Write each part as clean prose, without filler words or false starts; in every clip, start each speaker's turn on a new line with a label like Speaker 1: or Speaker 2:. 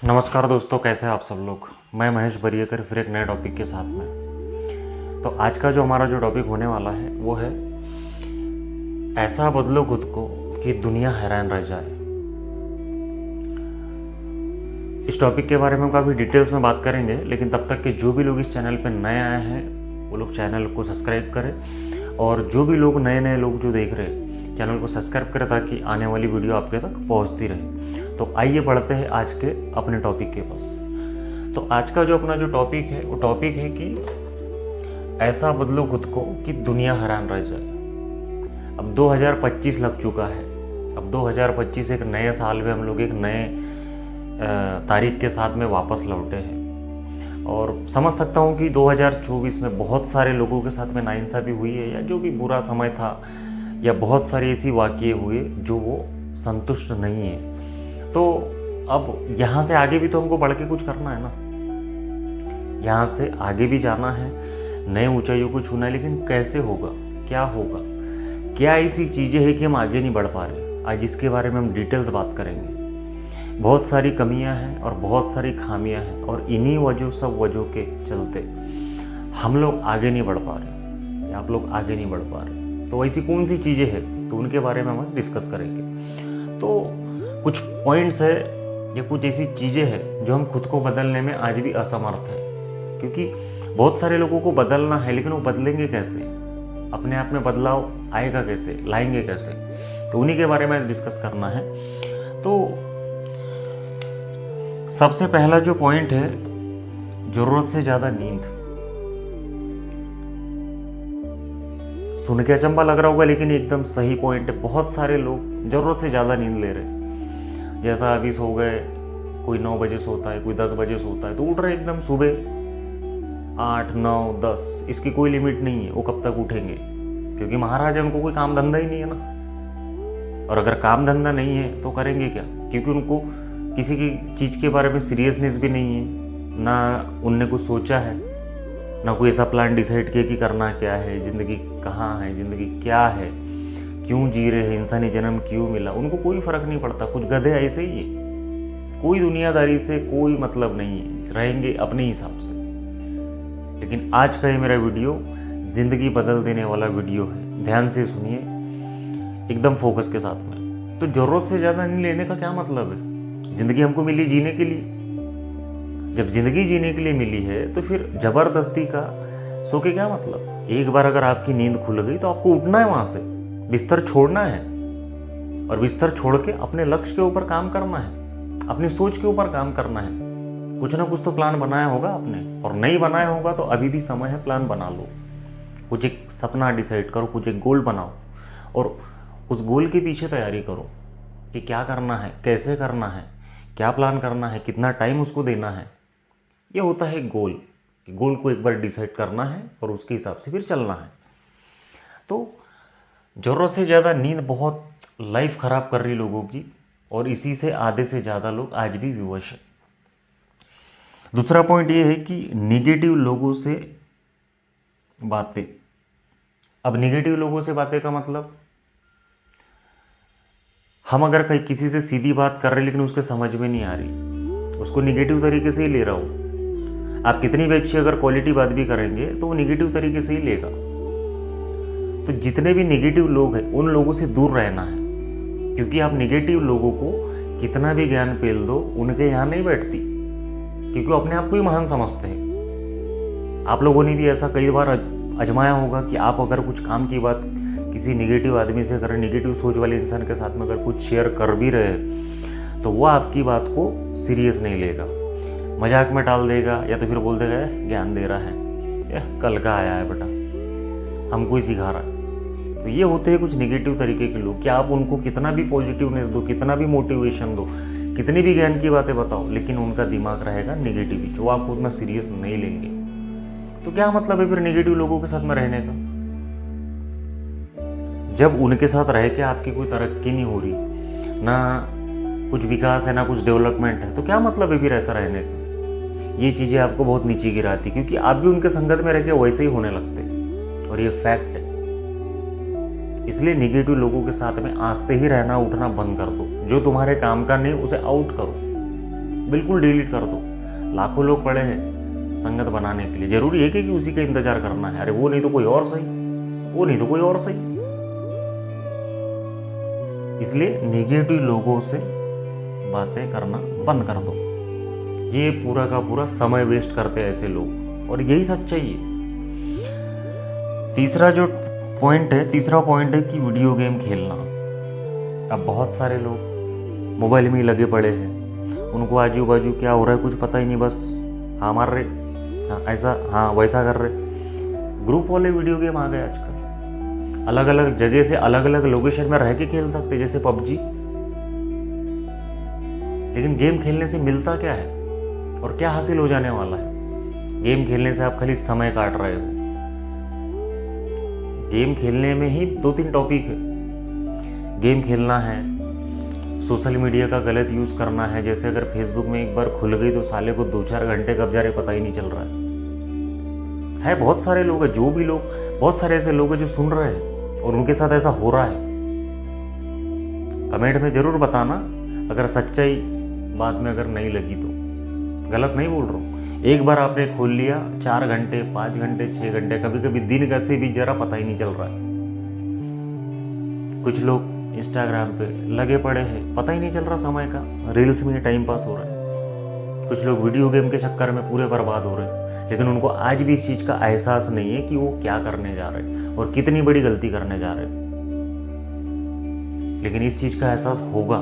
Speaker 1: नमस्कार दोस्तों, कैसे हैं आप सब लोग। मैं महेश बरिएकर फिर एक नए टॉपिक के साथ में। तो आज का जो हमारा टॉपिक होने वाला है वो है ऐसा बदलो खुद को कि दुनिया हैरान रह जाए। इस टॉपिक के बारे में हम काफ़ी डिटेल्स में बात करेंगे, लेकिन तब तक के जो भी लोग इस चैनल पर नए आए हैं वो लोग चैनल को सब्सक्राइब करें, और जो भी लोग नए लोग जो देख रहे हैं चैनल को सब्सक्राइब करें ताकि आने वाली वीडियो आपके तक पहुंचती रहे। तो आइए बढ़ते हैं आज के अपने टॉपिक के पास। तो आज का जो अपना जो टॉपिक है वो टॉपिक है कि ऐसा बदलो खुद को कि दुनिया हैरान रह जाए। अब 2025 लग चुका है। अब 2025 एक नए साल में हम लोग एक नए तारीख के साथ में वापस लौटे हैं, और समझ सकता हूँ कि 2024 में बहुत सारे लोगों के साथ में नाइंसाफ़ी हुई है, या जो भी बुरा समय था, या बहुत सारे ऐसी वाक़ये हुए जो वो संतुष्ट नहीं है। तो अब यहाँ से आगे भी तो हमको बढ़ के कुछ करना है ना, यहाँ से आगे भी जाना है, नए ऊंचाइयों को छूना है, लेकिन कैसे होगा, क्या होगा, क्या ऐसी चीज़ें हैं कि हम आगे नहीं बढ़ पा रहे। आज इसके बारे में हम डिटेल्स बात करेंगे। बहुत सारी कमियां हैं और बहुत सारी खामियां हैं, और इन्हीं सब वजहों के चलते हम लोग आगे नहीं बढ़ पा रहे, या आप लोग आगे नहीं बढ़ पा रहे। तो ऐसी कौन सी चीज़ें हैं, तो उनके बारे में हम आज डिस्कस करेंगे। तो कुछ पॉइंट्स है या कुछ ऐसी चीज़ें हैं जो हम खुद को बदलने में आज भी असमर्थ हैं, क्योंकि बहुत सारे लोगों को बदलना है, लेकिन वो बदलेंगे कैसे, अपने आप में बदलाव आएगा कैसे, लाएंगे कैसे, तो उन्हीं के बारे में आज डिस्कस करना है। तो सबसे पहला जो पॉइंट है, जरूरत से ज़्यादा नींद। सुन के अचंभा लग रहा होगा, लेकिन एकदम सही पॉइंट है। बहुत सारे लोग ज़रूरत से ज़्यादा नींद ले रहे हैं। जैसा अभी सो गए, कोई 9 बजे सोता है, कोई 10 बजे सोता है, तो उठ रहे एकदम सुबह 8, 9, 10, इसकी कोई लिमिट नहीं है वो कब तक उठेंगे, क्योंकि महाराज है, उनको कोई काम धंधा ही नहीं है ना। और अगर काम धंधा नहीं है तो करेंगे क्या, क्योंकि उनको किसी की चीज़ के बारे में सीरियसनेस भी नहीं है, ना उनने कुछ सोचा है, ना कोई ऐसा प्लान डिसाइड किया कि करना क्या है, ज़िंदगी कहाँ है, ज़िंदगी क्या है, क्यों जी रहे हैं, इंसानी जन्म क्यों मिला, उनको कोई फ़र्क नहीं पड़ता। कुछ गधे ऐसे ही है, कोई दुनियादारी से कोई मतलब नहीं है, रहेंगे अपने हिसाब से। लेकिन आज का ये मेरा वीडियो ज़िंदगी बदल देने वाला वीडियो है, ध्यान से सुनिए, एकदम फोकस के साथ में। तो ज़रूरत से ज़्यादा नहीं लेने का क्या मतलब है। ज़िंदगी हमको मिली जीने के लिए, जब ज़िंदगी जीने के लिए मिली है तो फिर ज़बरदस्ती का सो के क्या मतलब। एक बार अगर आपकी नींद खुल गई तो आपको उठना है, वहाँ से बिस्तर छोड़ना है, और बिस्तर छोड़ के अपने लक्ष्य के ऊपर काम करना है, अपनी सोच के ऊपर काम करना है। कुछ ना कुछ तो प्लान बनाया होगा आपने, और नहीं बनाया होगा तो अभी भी समय है, प्लान बना लो। कुछ एक सपना डिसाइड करो, कुछ एक गोल बनाओ, और उस गोल के पीछे तैयारी करो कि क्या करना है, कैसे करना है, क्या प्लान करना है, कितना टाइम उसको देना है। ये होता है गोल। गोल को एक बार डिसाइड करना है और उसके हिसाब से फिर चलना है। तो ज़रूरत से ज़्यादा नींद बहुत लाइफ ख़राब कर रही लोगों की, और इसी से आधे से ज़्यादा लोग आज भी विवश हैं। दूसरा पॉइंट ये है कि निगेटिव लोगों से बातें। अब निगेटिव लोगों से बातें का मतलब, हम अगर कहीं किसी से सीधी बात कर रहे हैं लेकिन उसके समझ में नहीं आ रही, उसको निगेटिव तरीके से ही ले रहा हो। आप कितनी भी अच्छी अगर क्वालिटी बात भी करेंगे तो वो निगेटिव तरीके से ही लेगा। तो जितने भी निगेटिव लोग हैं उन लोगों से दूर रहना है, क्योंकि आप निगेटिव लोगों को कितना भी ज्ञान पेल दो, उनके यहाँ नहीं बैठती, क्योंकि वो अपने आप को ही महान समझते हैं। आप लोगों ने भी ऐसा कई बार आजमाया होगा कि आप अगर कुछ काम की बात किसी निगेटिव आदमी से अगर, निगेटिव सोच वाले इंसान के साथ में अगर कुछ शेयर कर भी रहे तो वो आपकी बात को सीरियस नहीं लेगा, मजाक में टाल देगा, या तो फिर बोल देगा ज्ञान दे रहा है, यह कल का आया है बेटा, हमको ही सिखा रहा है। तो ये होते हैं कुछ निगेटिव तरीके के लोग, कि आप उनको कितना भी पॉजिटिवनेस दो, कितना भी मोटिवेशन दो, कितनी भी ज्ञान की बातें बताओ, लेकिन उनका दिमाग रहेगा निगेटिव ही, जो आपको उतना सीरियस नहीं लेंगे। तो क्या मतलब है फिर निगेटिव लोगों के साथ में रहने का, जब उनके साथ रह के आपकी कोई तरक्की नहीं हो रही, ना कुछ विकास है, ना कुछ डेवलपमेंट है, तो क्या मतलब है फिर ऐसा रहने का। ये चीज़ें आपको बहुत नीचे गिराती, क्योंकि आप भी उनके संगत में रह के वैसे ही होने लगते, और ये फैक्ट है। इसलिए निगेटिव लोगों के साथ में आज से ही रहना उठना बंद कर दो। जो तुम्हारे काम का नहीं उसे आउट करो, बिल्कुल डिलीट कर दो। लाखों लोग पड़े हैं संगत बनाने के लिए, जरूरी है कि उसी का इंतजार करना है? अरे वो नहीं तो कोई और सही, वो नहीं तो कोई और सही। इसलिए नेगेटिव लोगों से बातें करना बंद कर दो। ये पूरा का पूरा समय वेस्ट करते हैं ऐसे लोग, और यही सच्चाई है। तीसरा पॉइंट है कि वीडियो गेम खेलना। अब बहुत सारे लोग मोबाइल में ही लगे पड़े हैं, उनको आजू बाजू क्या हो रहा है कुछ पता ही नहीं, बस हाँ मार रहे, हाँ ऐसा, हाँ वैसा कर रहे। ग्रुप वाले वीडियो गेम आ गए आजकल, अलग अलग जगह से अलग अलग लोकेशन में रह के खेल सकते, जैसे पबजी। लेकिन गेम खेलने से मिलता क्या है और क्या हासिल हो जाने वाला है? गेम खेलने से आप खाली समय काट रहे हो। गेम खेलने में ही 2-3 टॉपिक है। गेम खेलना है, सोशल मीडिया का गलत यूज़ करना है, जैसे अगर फेसबुक में एक बार खुल गई तो साले को 2-4 घंटे कब जा रहे पता ही नहीं चल रहा है। बहुत सारे लोग हैं, बहुत सारे ऐसे लोग हैं जो सुन रहे हैं और उनके साथ ऐसा हो रहा है। कमेंट में ज़रूर बताना अगर सच्चाई बात में अगर नहीं लगी तो। गलत नहीं बोल रहा हूँ। एक बार आपने खोल लिया, 4 घंटे 5 घंटे 6 घंटे, कभी कभी दिन करते भी जरा पता ही नहीं चल रहा है। कुछ लोग इंस्टाग्राम पे लगे पड़े हैं, पता ही नहीं चल रहा समय का, रील्स में टाइम पास हो रहा है। कुछ लोग वीडियो गेम के चक्कर में पूरे बर्बाद हो रहे हैं, लेकिन उनको आज भी इस चीज़ का एहसास नहीं है कि वो क्या करने जा रहे हैं और कितनी बड़ी गलती करने जा रहे हैं। लेकिन इस चीज़ का एहसास होगा,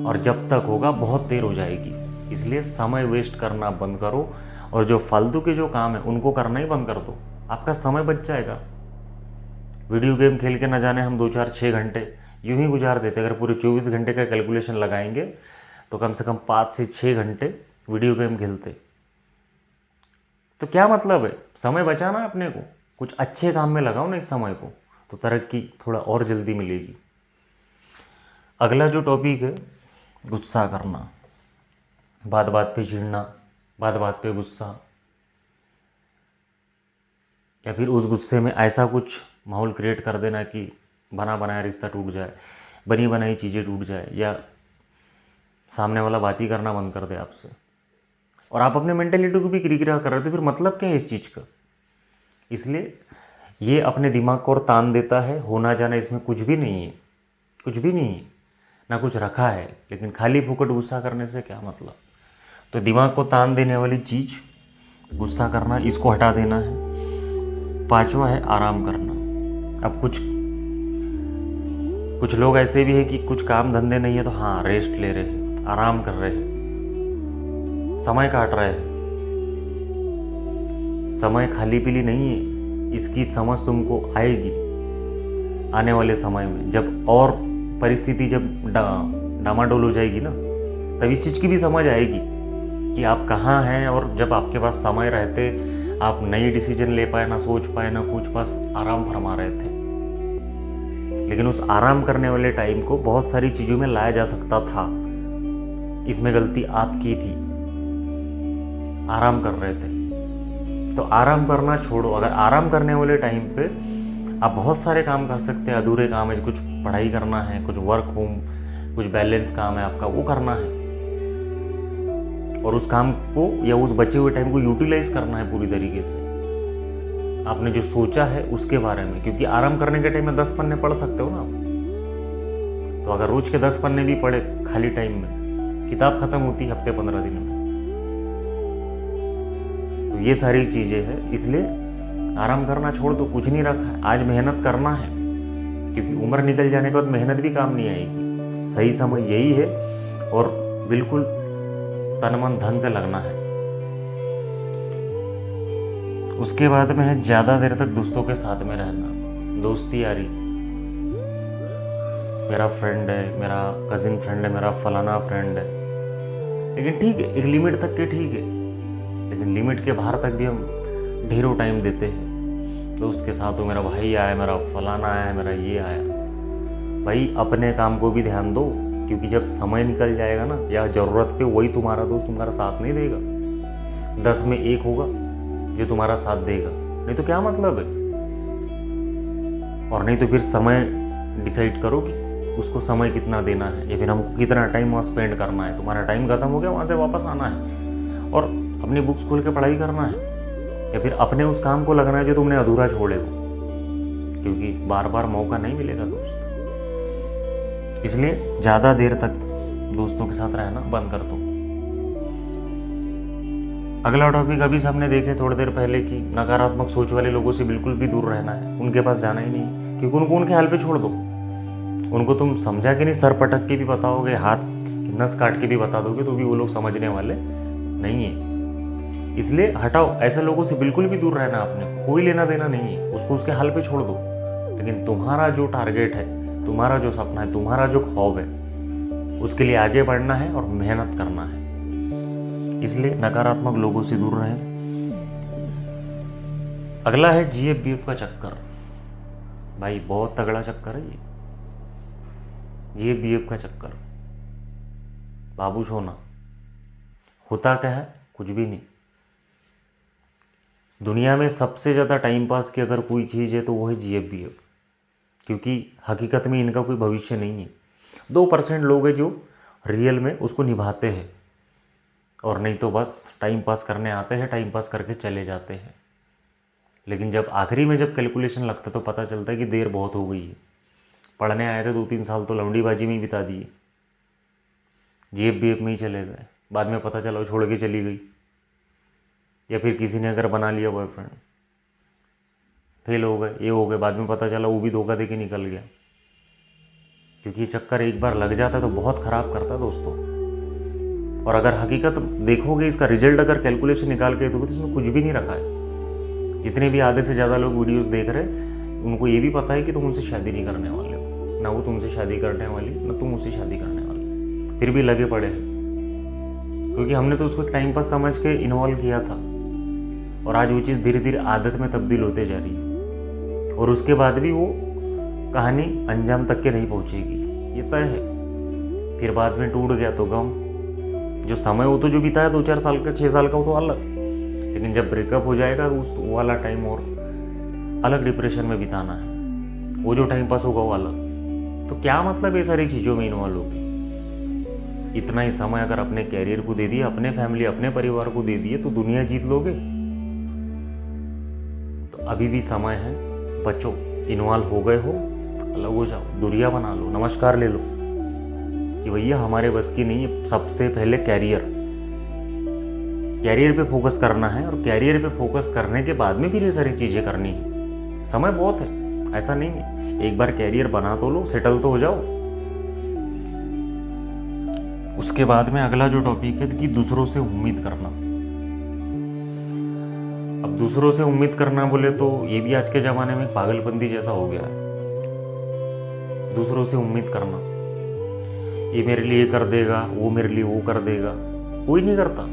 Speaker 1: और जब तक होगा बहुत देर हो जाएगी। इसलिए समय वेस्ट करना बंद करो, और जो फालतू के जो काम है उनको करना ही बंद कर दो, आपका समय बच जाएगा। वीडियो गेम खेल के न जाने हम 2-4-6 घंटे यूं ही गुजार देते। अगर पूरे 24 घंटे का कैलकुलेशन लगाएंगे तो कम से कम 5 से 6 घंटे वीडियो गेम खेलते। तो क्या मतलब है? समय बचाना है अपने को, कुछ अच्छे काम में लगाओ ना इस समय को, तो तरक्की थोड़ा और जल्दी मिलेगी। अगला जो टॉपिक है, गुस्सा करना, बात बात पे चिढ़ना, बात बात पे गुस्सा, या फिर उस गुस्से में ऐसा कुछ माहौल क्रिएट कर देना कि बना बनाया रिश्ता टूट जाए, बनी बनाई चीज़ें टूट जाए, या सामने वाला बात ही करना बंद कर दे आपसे, और आप अपने मेंटेलिटी को भी किरकिरा कर रहे हो। तो फिर मतलब क्या है इस चीज़ का? इसलिए ये अपने दिमाग को और तान देता है। होना जाना इसमें कुछ भी नहीं है, कुछ भी नहीं है, ना कुछ रखा है। लेकिन खाली फुकट गुस्सा करने से क्या मतलब? तो दिमाग को तान देने वाली चीज़ गुस्सा करना, इसको हटा देना है। 5वां है आराम करना। अब कुछ लोग ऐसे भी है कि कुछ काम धंधे नहीं है तो हाँ रेस्ट ले रहे हैं, आराम कर रहे हैं, समय काट रहे हैं। समय खाली पीली नहीं है, इसकी समझ तुमको आएगी आने वाले समय में, जब और परिस्थिति जब डामाडोल हो जाएगी ना, तब इस चीज़ की भी समझ आएगी कि आप कहाँ हैं। और जब आपके पास समय रहते आप नई डिसीजन ले पाए, ना सोच पाए, ना कुछ, बस आराम फरमा रहे थे। लेकिन उस आराम करने वाले टाइम को बहुत सारी चीज़ों में लाया जा सकता था। इसमें गलती आपकी थी, आराम कर रहे थे। तो आराम करना छोड़ो। अगर आराम करने वाले टाइम पे आप बहुत सारे काम कर सकते हैं, अधूरे काम है, कुछ पढ़ाई करना है, कुछ वर्क होम, कुछ बैलेंस काम है आपका, वो करना है। और उस काम को या उस बचे हुए टाइम को यूटिलाइज करना है पूरी तरीके से, आपने जो सोचा है उसके बारे में। क्योंकि आराम करने के टाइम में 10 पन्ने पढ़ सकते हो ना आप। तो अगर रोज के 10 पन्ने भी पढ़े खाली टाइम में, किताब खत्म होती है हफ्ते 15 दिन में। तो ये सारी चीज़ें हैं, इसलिए आराम करना छोड़ दो। कुछ नहीं रखा है, आज मेहनत करना है, क्योंकि उम्र निकल जाने के बाद मेहनत भी काम नहीं आएगी। सही समय यही है, और बिल्कुल तन मन धन से लगना है। उसके बाद में है ज़्यादा देर तक दोस्तों के साथ में रहना। दोस्ती यारी, मेरा फ्रेंड है, मेरा कजिन फ्रेंड है, मेरा फलाना फ्रेंड है, लेकिन ठीक है एक लिमिट तक के ठीक है। लेकिन लिमिट के बाहर तक भी हम ढेरों टाइम देते हैं दोस्त के साथ। हो मेरा भाई आया, मेरा फलाना आया, मेरा ये आया। भाई अपने काम को भी ध्यान दो, क्योंकि जब समय निकल जाएगा ना, या ज़रूरत पे वही तुम्हारा दोस्त तुम्हारा साथ नहीं देगा। 10 में 1 होगा जो तुम्हारा साथ देगा, नहीं तो क्या मतलब है? और नहीं तो फिर समय डिसाइड करो कि उसको समय कितना देना है या फिर हमको कितना टाइम वहाँ स्पेंड करना है। तुम्हारा टाइम खत्म हो गया, वहाँ से वापस आना है और अपनी बुक्स खोल के पढ़ाई करना है या फिर अपने उस काम को लगना है जो तुमने अधूरा छोड़े हो, क्योंकि बार बार मौका नहीं मिलेगा दोस्त। इसलिए ज़्यादा देर तक दोस्तों के साथ रहना बंद कर दो। अगला टॉपिक अभी सबने देखे थोड़ी देर पहले कि नकारात्मक सोच वाले लोगों से बिल्कुल भी दूर रहना है, उनके पास जाना ही नहीं, क्योंकि उनको उनके हाल पे छोड़ दो। उनको तुम समझा के नहीं, सर पटक के भी बताओगे, हाथ नस काट के भी बता दोगे, तो भी वो लोग समझने वाले नहीं है। इसलिए हटाओ, ऐसे लोगों से बिल्कुल भी दूर रहना। आपने कोई लेना देना नहीं है, उसको उसके हाल पे छोड़ दो। लेकिन तुम्हारा जो टारगेट है, तुम्हारा जो सपना है, तुम्हारा जो ख्वाब है, उसके लिए आगे बढ़ना है और मेहनत करना है। इसलिए नकारात्मक लोगों से दूर रहें। अगला है GFBF का चक्कर। भाई बहुत तगड़ा चक्कर है ये, GFBF का चक्कर। बाबू सोना होता क्या है? कुछ भी नहीं। दुनिया में सबसे ज़्यादा टाइम पास की अगर कोई चीज़ है तो वो है GFBF, क्योंकि हकीकत में इनका कोई भविष्य नहीं है। 2% लोग हैं जो रियल में उसको निभाते हैं, और नहीं तो बस टाइम पास करने आते हैं, टाइम पास करके चले जाते हैं। लेकिन जब आखिरी में जब कैलकुलेशन लगता है तो पता चलता है कि देर बहुत हो गई है। पढ़ने आए थे 2-3 साल तो लौंडीबाजी में ही बिता दिए, GFBF में ही चले गए। बाद में पता चला वो छोड़ के चली गई, या फिर किसी ने अगर बना लिया बॉयफ्रेंड, फेल हो गए, ये हो गए, बाद में पता चला वो भी धोखा दे के निकल गया। क्योंकि ये चक्कर एक बार लग जाता है तो बहुत ख़राब करता है दोस्तों। और अगर हकीकत देखोगे, इसका रिजल्ट अगर कैलकुलेशन निकाल के देखोगे तो इसमें कुछ भी नहीं रखा है। जितने भी आधे से ज़्यादा लोग वीडियोस देख रहे हैं, उनको ये भी पता है कि तुम उनसे शादी नहीं करने वाले हो, ना वो तुमसे शादी करने वाली, ना तुम उससे शादी करने वाले, फिर भी लगे पड़े हैं। क्योंकि हमने तो उसको टाइम पास समझ के इन्वॉल्व किया था, और आज वो चीज़ धीरे धीरे आदत में तब्दील होते जा रही है, और उसके बाद भी वो कहानी अंजाम तक के नहीं पहुंचेगी, ये तय है। फिर बाद में टूट गया तो गम, जो समय वो तो जो बिताया 2-4 साल का, 6 साल का, वो तो अलग। लेकिन जब ब्रेकअप हो जाएगा तो उस वाला टाइम और अलग डिप्रेशन में बिताना है, वो जो टाइम पास होगा वो अलग। तो क्या मतलब ये सारी चीज़ों में इन्वॉल्व होगी? इतना ही समय अगर अपने कैरियर को दे दिए, अपने फैमिली, अपने परिवार को दे दिए, तो दुनिया जीत लोगे। तो अभी भी समय है, बचो। इन्वॉल्व हो गए हो, अलग हो जाओ, दूरिया बना लो, नमस्कार ले लो कि भैया हमारे बस की नहीं है। सबसे पहले कैरियर पे फोकस करना है, और कैरियर पे फोकस करने के बाद में फिर ये सारी चीज़ें करनी है। समय बहुत है, ऐसा नहीं है। एक बार कैरियर बना तो लो, सेटल तो हो जाओ। उसके बाद में अगला जो टॉपिक है कि दूसरों से उम्मीद करना। अब दूसरों से उम्मीद करना बोले तो ये भी आज के ज़माने में पागलपंती जैसा हो गया है। दूसरों से उम्मीद करना, ये मेरे लिए कर देगा, वो मेरे लिए वो कर देगा, कोई नहीं करता।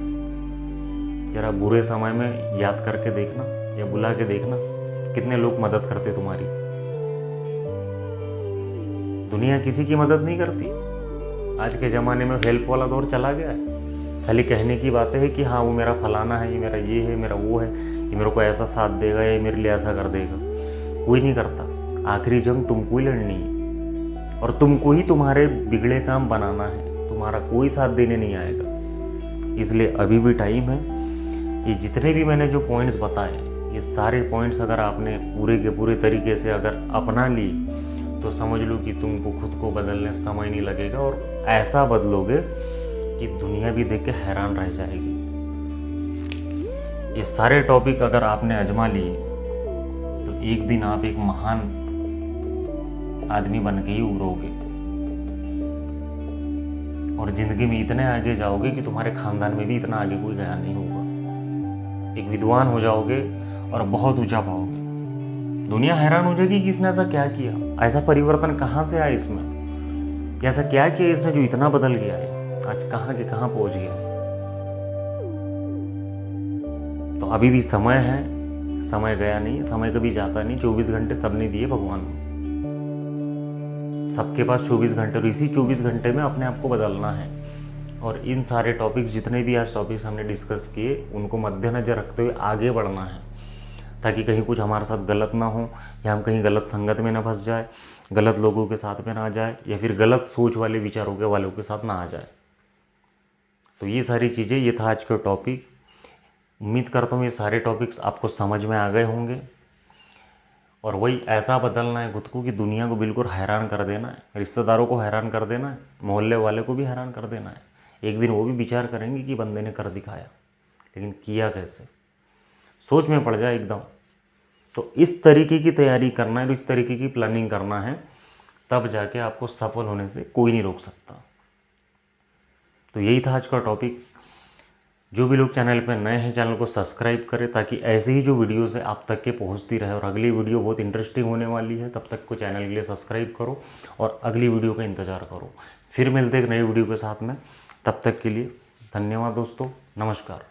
Speaker 1: जरा बुरे समय में याद करके देखना या बुला के देखना, कितने लोग मदद करते तुम्हारी। दुनिया किसी की मदद नहीं करती। आज के ज़माने में हेल्प वाला दौर चला गया है। खाली कहने की बातें है कि हाँ वो मेरा फलाना है, ये मेरा ये है, मेरा वो है, ये मेरे को ऐसा साथ देगा, ये मेरे लिए ऐसा कर देगा। कोई नहीं करता। आखिरी जंग तुमको ही लड़नी है, और तुमको ही तुम्हारे बिगड़े काम बनाना है। तुम्हारा कोई साथ देने नहीं आएगा। इसलिए अभी भी टाइम है। ये जितने भी मैंने जो पॉइंट्स बताए, ये सारे पॉइंट्स अगर आपने पूरे के पूरे तरीके से अगर अपना लिए तो समझ लो कि तुमको खुद को बदलने समय नहीं लगेगा, और ऐसा बदलोगे कि दुनिया भी देख के हैरान रह जाएगी। ये सारे टॉपिक अगर आपने आजमा लिए तो एक दिन आप एक महान आदमी बन के ही उभरोगे, और जिंदगी में इतने आगे जाओगे कि तुम्हारे खानदान में भी इतना आगे कोई गया नहीं होगा। एक विद्वान हो जाओगे और बहुत ऊंचा पाओगे। दुनिया हैरान हो जाएगी कि इसने ऐसा क्या किया, ऐसा परिवर्तन कहाँ से आया इसमें, ऐसा क्या किया इसने जो इतना बदल गया है, आज कहाँ के कहाँ पहुंच गया है। तो अभी भी समय है, समय गया नहीं, समय कभी जाता नहीं। 24 घंटे सबने दिए भगवान को, सबके पास 24 घंटे, और इसी 24 घंटे में अपने आप को बदलना है। और इन सारे टॉपिक्स, जितने भी आज टॉपिक्स हमने डिस्कस किए, उनको मद्देनजर रखते हुए आगे बढ़ना है। ताकि कहीं कुछ हमारे साथ गलत ना हो, या हम कहीं गलत संगत में ना फंस जाए, गलत लोगों के साथ में ना आ जाए, या फिर गलत सोच वाले विचारों के वालों के साथ ना आ जाए। तो ये सारी चीज़ें, ये था आज का टॉपिक। उम्मीद करता हूँ ये सारे टॉपिक्स आपको समझ में आ गए होंगे। और वही ऐसा बदलना है खुद को कि दुनिया को बिल्कुल हैरान कर देना है, रिश्तेदारों को हैरान कर देना है, मोहल्ले वाले को भी हैरान कर देना है। एक दिन वो भी विचार करेंगे कि बंदे ने कर दिखाया, लेकिन किया कैसे, सोच में पड़ जाए एकदम। तो इस तरीके की तैयारी करना है, इस तरीके की प्लानिंग करना है, तब जाके आपको सफल होने से कोई नहीं रोक सकता। तो यही था आज का टॉपिक। जो भी लोग चैनल पर नए हैं, चैनल को सब्सक्राइब करें, ताकि ऐसे ही जो वीडियोस है आप तक के पहुंचती रहे। और अगली वीडियो बहुत इंटरेस्टिंग होने वाली है, तब तक को चैनल के लिए सब्सक्राइब करो और अगली वीडियो का इंतज़ार करो। फिर मिलते हैं एक नई वीडियो के साथ में, तब तक के लिए धन्यवाद दोस्तों, नमस्कार।